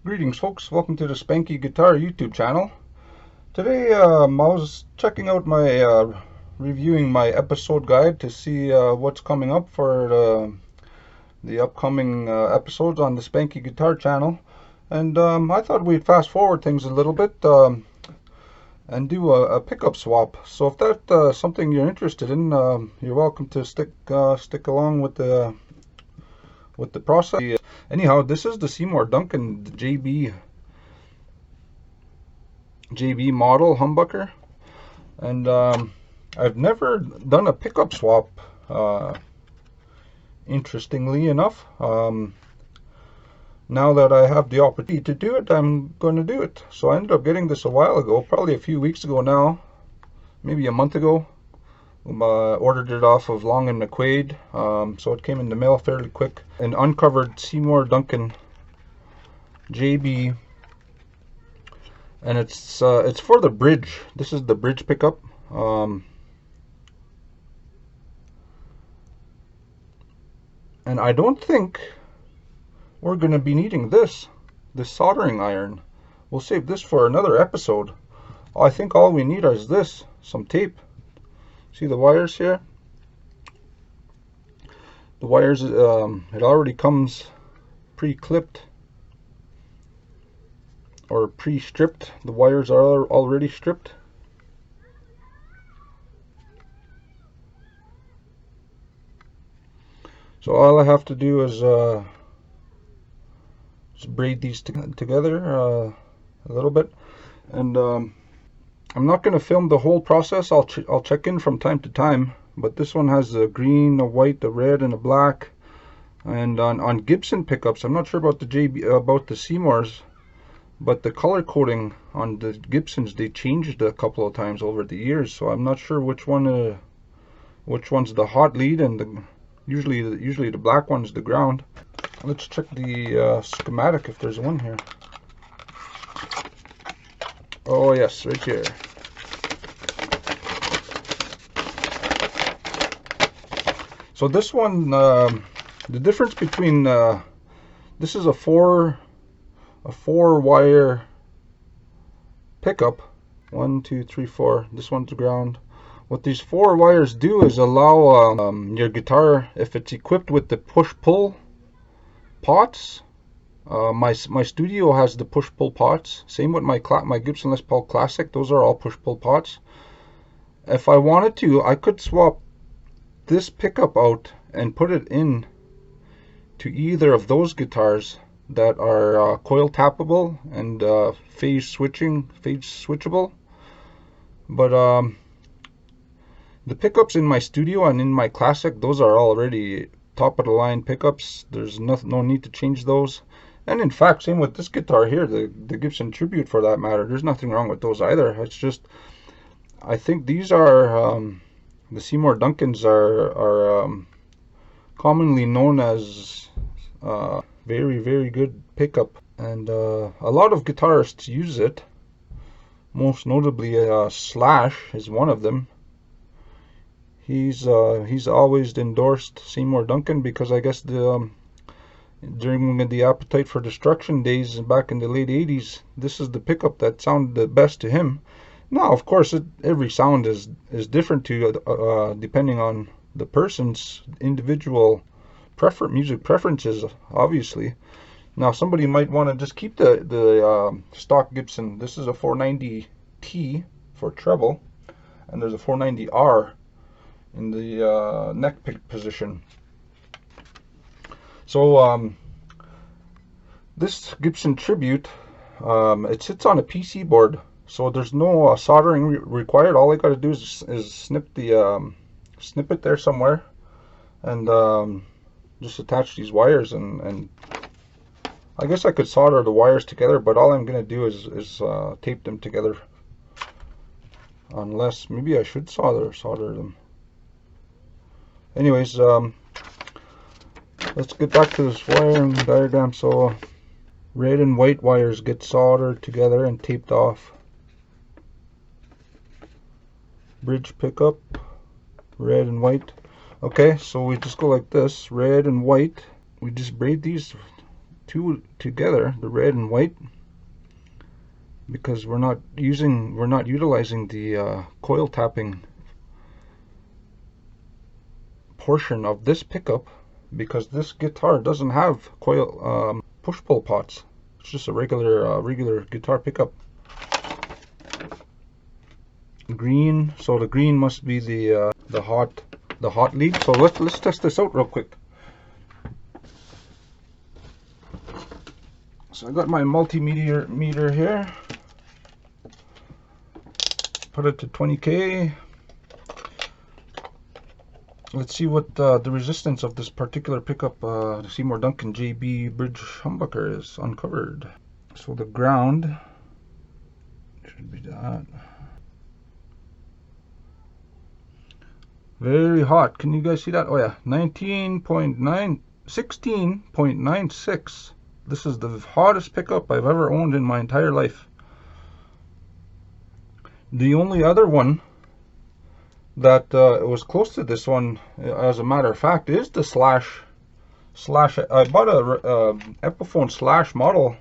Greetings folks, welcome to the Spanky Guitar YouTube channel. Today I was checking out my, reviewing my episode guide to see what's coming up for the upcoming episodes on the Spanky Guitar channel. And I thought we'd fast forward things a little bit and do a pickup swap. So if that's something you're interested in, you're welcome to stick along with the process. Anyhow, this is the Seymour Duncan JB model humbucker, and I've never done a pickup swap, interestingly enough. Now that I have the opportunity to do it, I'm going to do it. So I ended up getting this a while ago, probably a few weeks ago now, maybe a month ago. Ordered it off of Long and McQuaid, so it came in the mail fairly quick. An uncovered Seymour Duncan JB, and it's for the bridge. This is the bridge pickup. And I don't think we're going to be needing this soldering iron. We'll save this for another episode. I think all we need is this, some tape. See the wires here? The wires, it already comes pre-clipped or pre-stripped. The wires are already stripped. So all I have to do is just braid these together a little bit, and I'm not going to film the whole process. I'll check in from time to time, but this one has a green, a white, a red, and a black. And on Gibson pickups, I'm not sure about the about the Seymours, but the color coding on the Gibsons, they changed a couple of times over the years. So I'm not sure which one's the hot lead, and usually the black one's the ground. Let's check the schematic if there's one here. Oh yes, right here. So this one, the difference between this is a four wire pickup. 1, 2, 3, 4. This one's the ground. What these 4 wires do is allow your guitar, if it's equipped with the push-pull pots. My studio has the push-pull pots. Same with my Gibson Les Paul Classic. Those are all push-pull pots. If I wanted to, I could swap this pickup out and put it in to either of those guitars that are coil tappable and phase switchable. But the pickups in my studio and in my Classic, those are already top of the line pickups. There's no need to change those. And in fact, same with this guitar here, the Gibson Tribute for that matter. There's nothing wrong with those either. It's just, I think these are, the Seymour Duncans are commonly known as very, very good pickup. And a lot of guitarists use it. Most notably, Slash is one of them. He's always endorsed Seymour Duncan because I guess during the Appetite for Destruction days back in the late 80s, this is the pickup that sounded the best to him. Now, of course, every sound is different to depending on the person's individual music preferences, obviously. Now, somebody might want to just keep the stock Gibson. This is a 490T for treble, and there's a 490R in the neck pick position. So this Gibson Tribute, it sits on a PC board, so there's no soldering required. All I got to do is snip it there somewhere, and just attach these wires, and I guess I could solder the wires together, but all I'm gonna do is tape them together. Unless maybe I should solder them. Anyways, let's get back to this wiring diagram. So red and white wires get soldered together and taped off. Bridge pickup, red and white. Okay, so we just go like this, red and white. We just braid these two together, the red and white, because we're not utilizing the coil tapping portion of this pickup, because this guitar doesn't have coil push-pull pots. It's just a regular guitar pickup. Green, so the green must be the hot lead. So let's test this out real quick. So I got my multimeter meter here. Put it to 20K. Let's see what the resistance of this particular pickup, the Seymour Duncan JB bridge humbucker, is uncovered. So the ground should be that. Very hot. Can you guys see that? Oh yeah, 16.96. This is the hottest pickup I've ever owned in my entire life. The only other one that was close to this one, as a matter of fact, is the slash. I bought a Epiphone slash model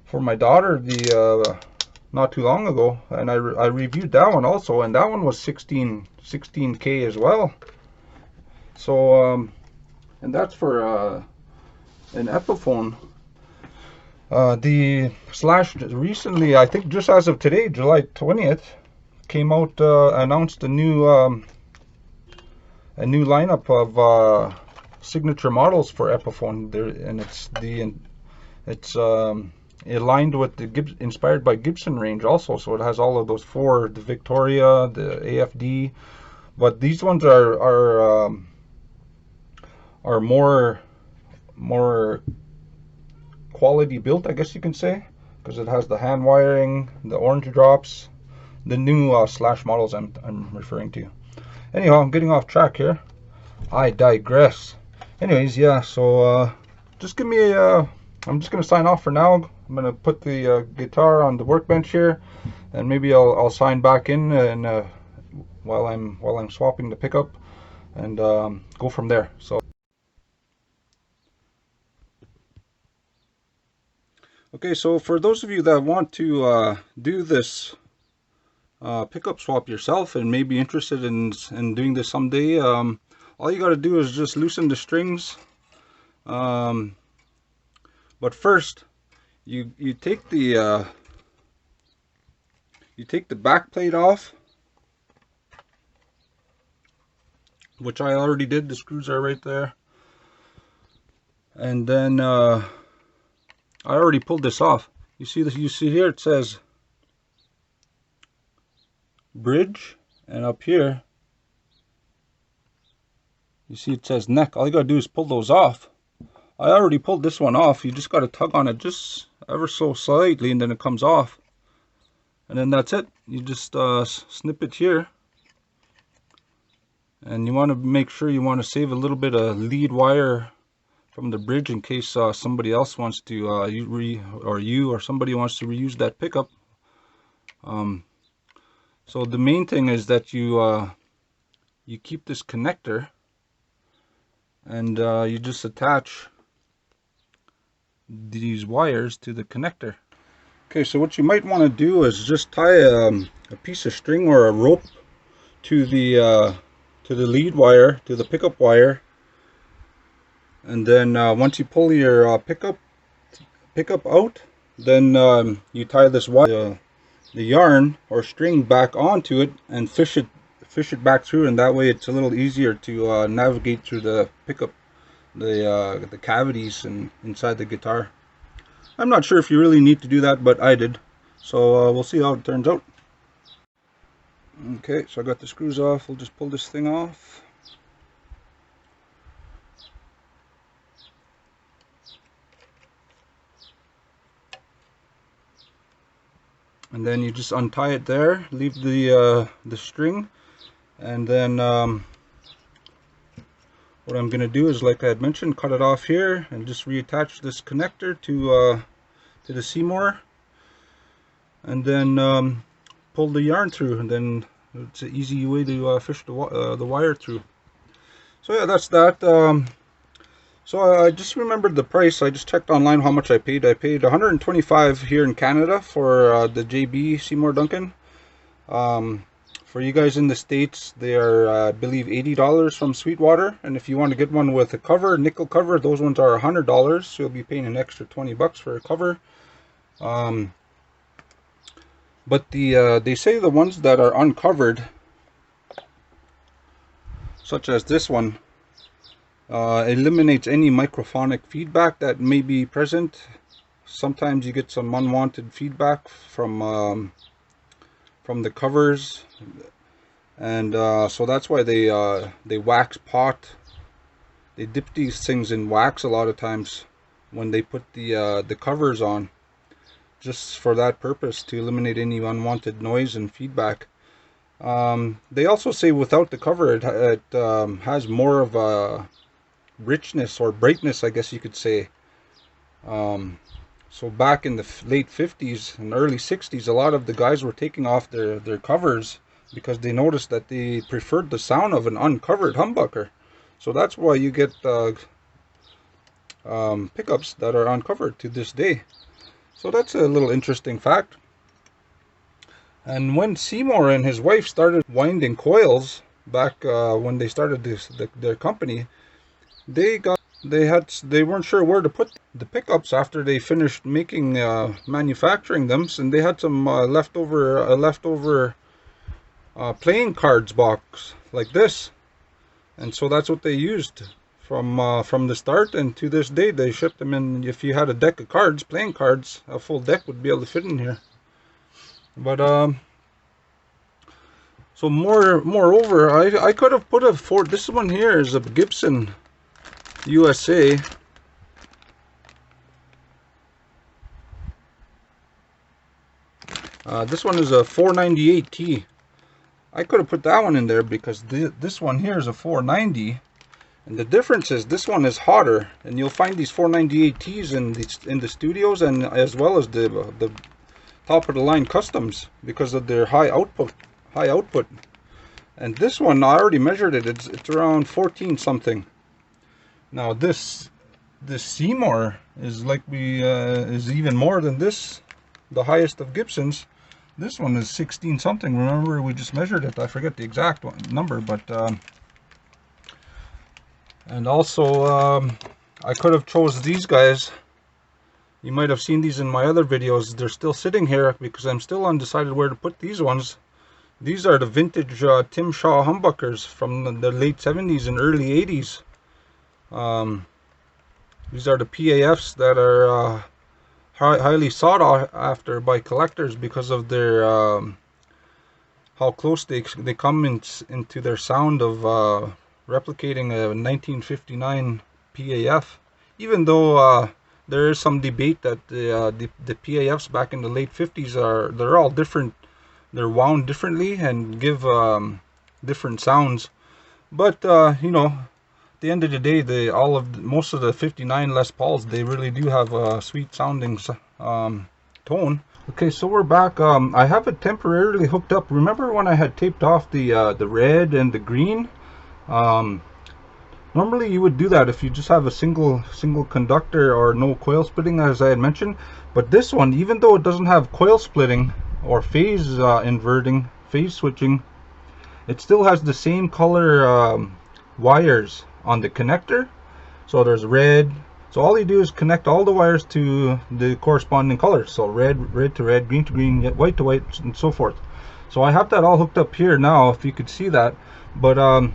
for my daughter not too long ago, and I reviewed that one also, and that one was 16K as well. So and that's for an Epiphone. The slash recently, I think just as of today, July 20th, came out, announced a new lineup of signature models for Epiphone there, and it's aligned with the inspired by Gibson range also. So it has all of those four: the Victoria, the AFD, but these ones are more quality built, I guess you can say, because it has the hand wiring, the orange drops, the new slash models I'm referring to. Anyhow, I'm getting off track here. I digress. Anyways, yeah, so just give me I'm just gonna sign off for now. I'm gonna put the guitar on the workbench here, and maybe I'll sign back in and while I'm swapping the pickup, and go from there. So okay, so for those of you that want to do this pickup swap yourself and may be interested in doing this someday, all you got to do is just loosen the strings. But first, you take the back plate off, which I already did. The screws are right there, and then I already pulled this off. You see this? You see here it says bridge, and up here you see it says neck. All you gotta do is pull those off. I already pulled this one off. You just gotta tug on it just ever so slightly, and then it comes off, and then that's it. You just snip it here, and you want to make sure you want to save a little bit of lead wire from the bridge in case somebody else wants to you or somebody wants to reuse that pickup. So the main thing is that you keep this connector, and you just attach these wires to the connector. Okay, so what you might want to do is just tie a piece of string or a rope to the lead wire, to the pickup wire, and then once you pull your pickup out, then you tie this wire, the yarn or string, back onto it and fish it back through, and that way it's a little easier to navigate through the pickup, the cavities and inside the guitar. I'm not sure if you really need to do that, but I did, so we'll see how it turns out. Okay, so I got the screws off. We'll just pull this thing off. And then you just untie it there, leave the string, and then what I'm going to do is, like I had mentioned, cut it off here and just reattach this connector to the Seymour, and then pull the yarn through, and then it's an easy way to fish the wire through. So yeah, that's that. So I just remembered the price. I just checked online how much I paid. I paid 125 here in Canada for the JB Seymour Duncan. For you guys in the States, they are, I believe, $80 from Sweetwater. And if you want to get one with a cover, nickel cover, those ones are $100. So you'll be paying an extra 20 bucks for a cover. But they say the ones that are uncovered, such as this one, eliminates any microphonic feedback that may be present. Sometimes you get some unwanted feedback from the covers, and so that's why they wax pot. They dip these things in wax a lot of times when they put the covers on, just for that purpose, to eliminate any unwanted noise and feedback. They also say without the cover it has more of a richness or brightness, I guess you could say. So back in the late 50s and early 60s, a lot of the guys were taking off their covers because they noticed that they preferred the sound of an uncovered humbucker. So that's why you get pickups that are uncovered to this day. So that's a little interesting fact. And when Seymour and his wife started winding coils back when they started their company, they weren't sure where to put the pickups after they finished making manufacturing them, and they had some leftover playing cards box like this, and so that's what they used from the start, and to this day they shipped them in. If you had a deck of cards, playing cards, a full deck would be able to fit in here. But so moreover, I could have put a Ford. This one here is a Gibson USA. This one is a 498T. I could have put that one in there because this one here is a 490, and the difference is this one is hotter, and you'll find these 498Ts in the studios, and as well as the top of the line customs, because of their high output. And this one, I already measured it. It's around 14 something. Now this Seymour is is even more than this, the highest of Gibsons. This one is 16 something. Remember, we just measured it. I forget the exact number, but and also I could have chose these guys. You might have seen these in my other videos. They're still sitting here because I'm still undecided where to put these ones. These are the vintage Tim Shaw humbuckers from the late 70s and early 80s. These are the PAFs that are highly sought after by collectors because of their how close they come into their sound of replicating a 1959 PAF. Even though there is some debate that the PAFs back in the late 50s they're all different. They're wound differently and give different sounds. But you know, at the end of the day, most of the 59 Les Pauls, they really do have a sweet sounding tone. Okay, so we're back. I have it temporarily hooked up. Remember when I had taped off the red and the green? Normally you would do that if you just have a single conductor or no coil splitting, as I had mentioned. But this one, even though it doesn't have coil splitting or phase inverting, phase switching, it still has the same color wires on the connector. So there's red. So all you do is connect all the wires to the corresponding colors. So red to red, green to green, white to white, and so forth. So I have that all hooked up here now, if you could see that. But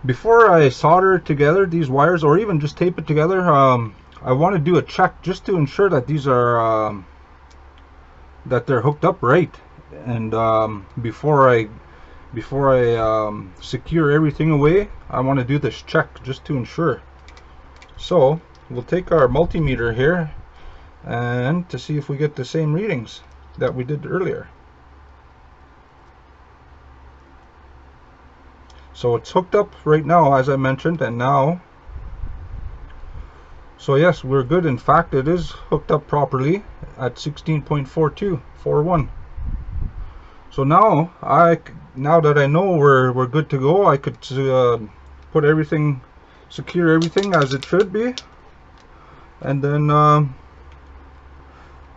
before I solder together these wires, or even just tape it together, I want to do a check just to ensure that these are that they're hooked up right. And before I secure everything away, I want to do this check just to ensure. So we'll take our multimeter here and to see if we get the same readings that we did earlier. So it's hooked up right now, as I mentioned, and now, so yes, we're good. In fact, it is hooked up properly at 16.4241. So now that I know we're good to go, I could put everything secure everything as it should be, and then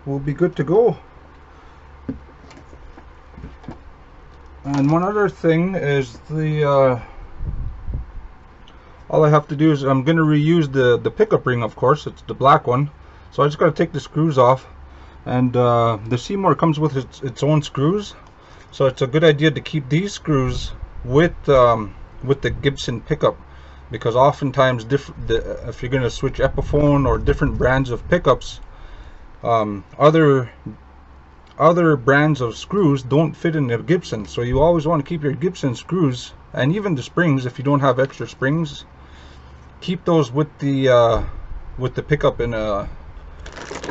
we'll be good to go. And one other thing is all I have to do is I'm going to reuse the pickup ring, of course. It's the black one, so I just got to take the screws off, and the Seymour comes with its own screws, so it's a good idea to keep these screws with the Gibson pickup, because oftentimes if you're going to switch Epiphone or different brands of pickups, other brands of screws don't fit in the Gibson, so you always want to keep your Gibson screws, and even the springs, if you don't have extra springs, keep those with the pickup in a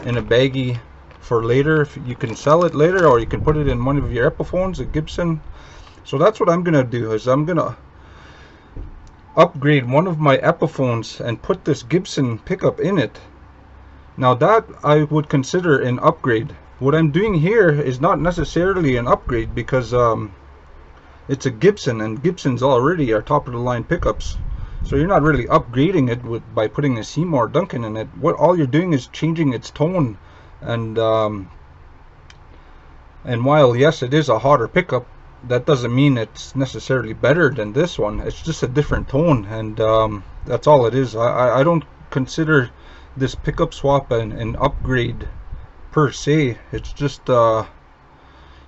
baggie for later. If you can sell it later, or you can put it in one of your Epiphones, a Gibson. So that's what I'm gonna do, is I'm gonna upgrade one of my Epiphones and put this Gibson pickup in it. Now that I would consider an upgrade. What I'm doing here is not necessarily an upgrade, because it's a Gibson, and Gibsons already are top of the line pickups, so you're not really upgrading it by putting a Seymour Duncan in it. What all you're doing is changing its tone, and while yes, it is a hotter pickup, that doesn't mean it's necessarily better than this one. It's just a different tone, and that's all it is. I don't consider this pickup swap an upgrade per se. It's just you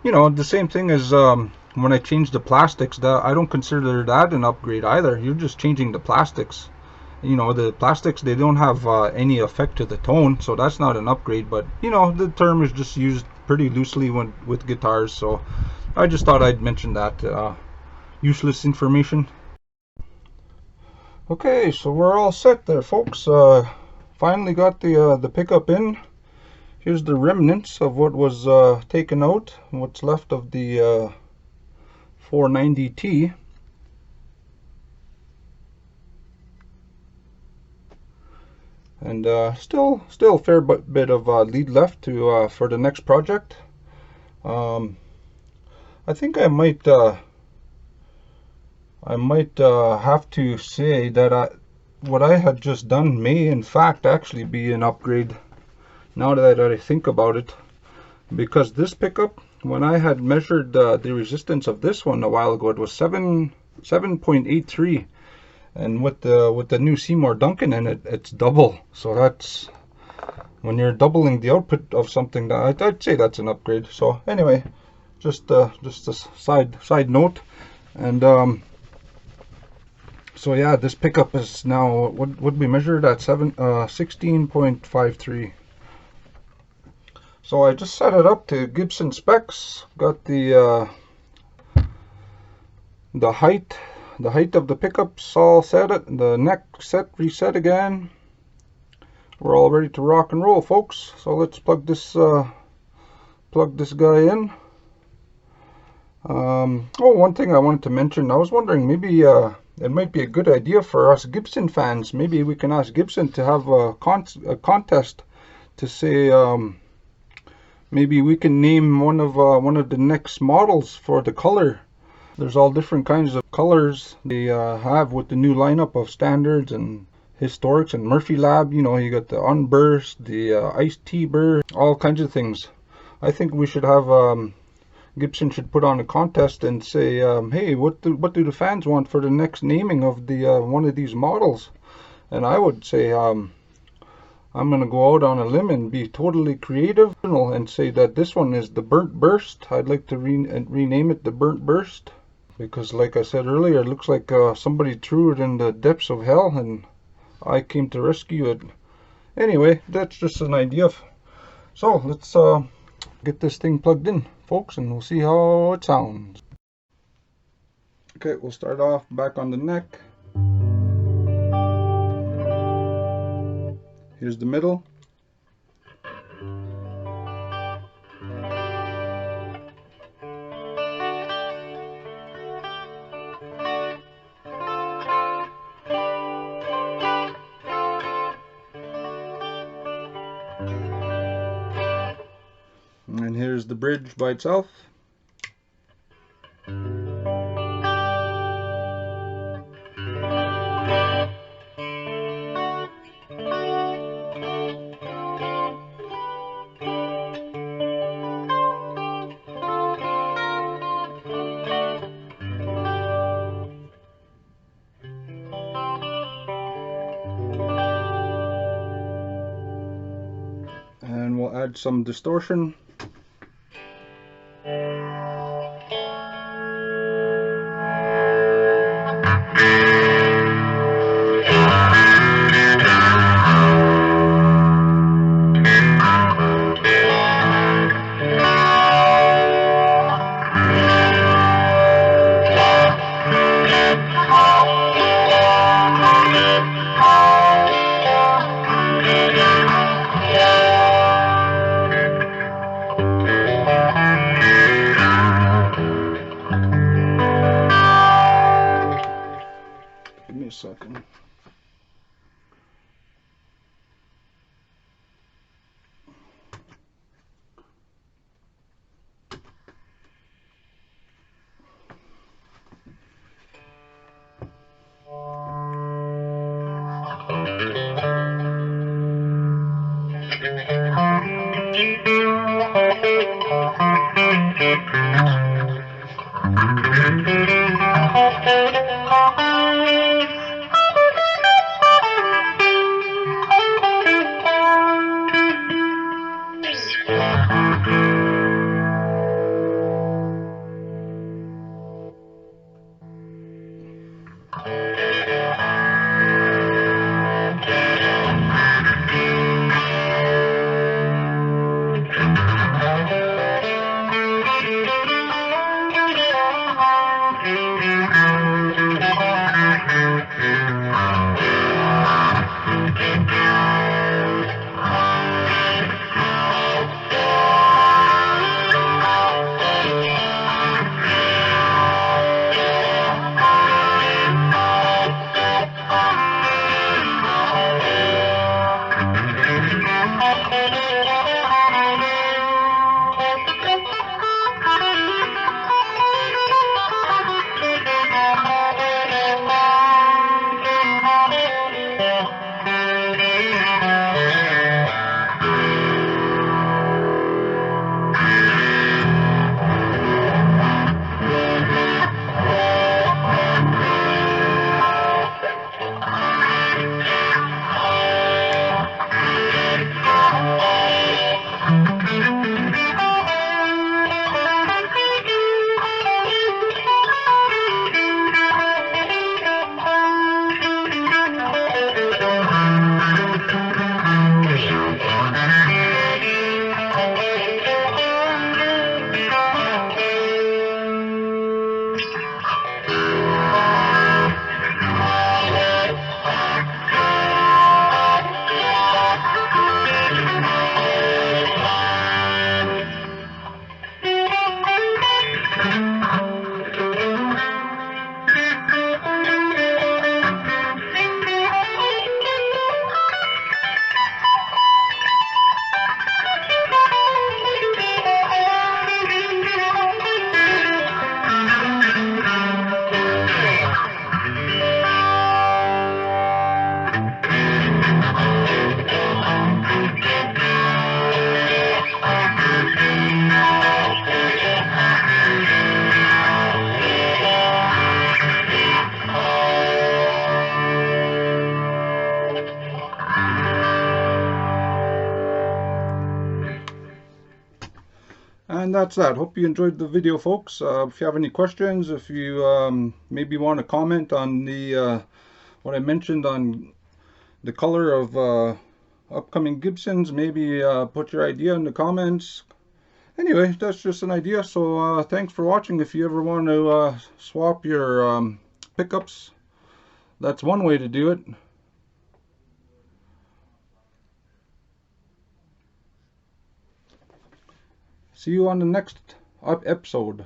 know, the same thing as when I changed the plastics. That I don't consider that an upgrade either. You're just changing the plastics. You know, the plastics, they don't have any effect to the tone, so that's not an upgrade. But you know, the term is just used pretty loosely with guitars, so I just thought I'd mention that. Useless information. Okay, so we're all set there, folks. Finally got the pickup in. Here's the remnants of what was taken out, what's left of the 490T. And still a fair bit of lead left to for the next project. I think I might have to say that what I had just done may in fact actually be an upgrade, now that I think about it, because this pickup, when I had measured the resistance of this one a while ago, it was 7.83, and with the new Seymour Duncan in it, it's double. So that's, when you're doubling the output of something, that I'd say that's an upgrade. So anyway, just a side note. And so yeah, this pickup is now, what would we measured at 16.53. So I just set it up to Gibson specs. Got the height of the pickups all set. The neck set, reset again. We're all ready to rock and roll, folks. So let's plug this guy in. Oh, one thing I wanted to mention. I was wondering, maybe it might be a good idea for us Gibson fans. Maybe we can ask Gibson to have a contest to say. Maybe we can name one of the next models for the color. There's all different kinds of colors they have with the new lineup of standards and historics and Murphy Lab. You know, you got the Unburst, the Iced Tea Burst, all kinds of things. I think we should have Gibson should put on a contest and say, hey, what do the fans want for the next naming of the one of these models? And I would say, I'm going to go out on a limb and be totally creative and say that this one is the Burnt Burst. I'd like to rename it the Burnt Burst, because like I said earlier, it looks like somebody threw it in the depths of hell and I came to rescue it. Anyway, that's just an idea. So let's get this thing plugged in, folks, and we'll see how it sounds. Okay, we'll start off back on the neck. Here's the middle. And here's the bridge by itself. we'll add some distortion. Give me a second. And that's that. Hope you enjoyed the video, folks. If you have any questions, if you maybe want to comment on the what I mentioned on the color of upcoming Gibsons, maybe put your idea in the comments. Anyway, that's just an idea. So thanks for watching. If you ever want to swap your pickups, that's one way to do it. See you on the next episode.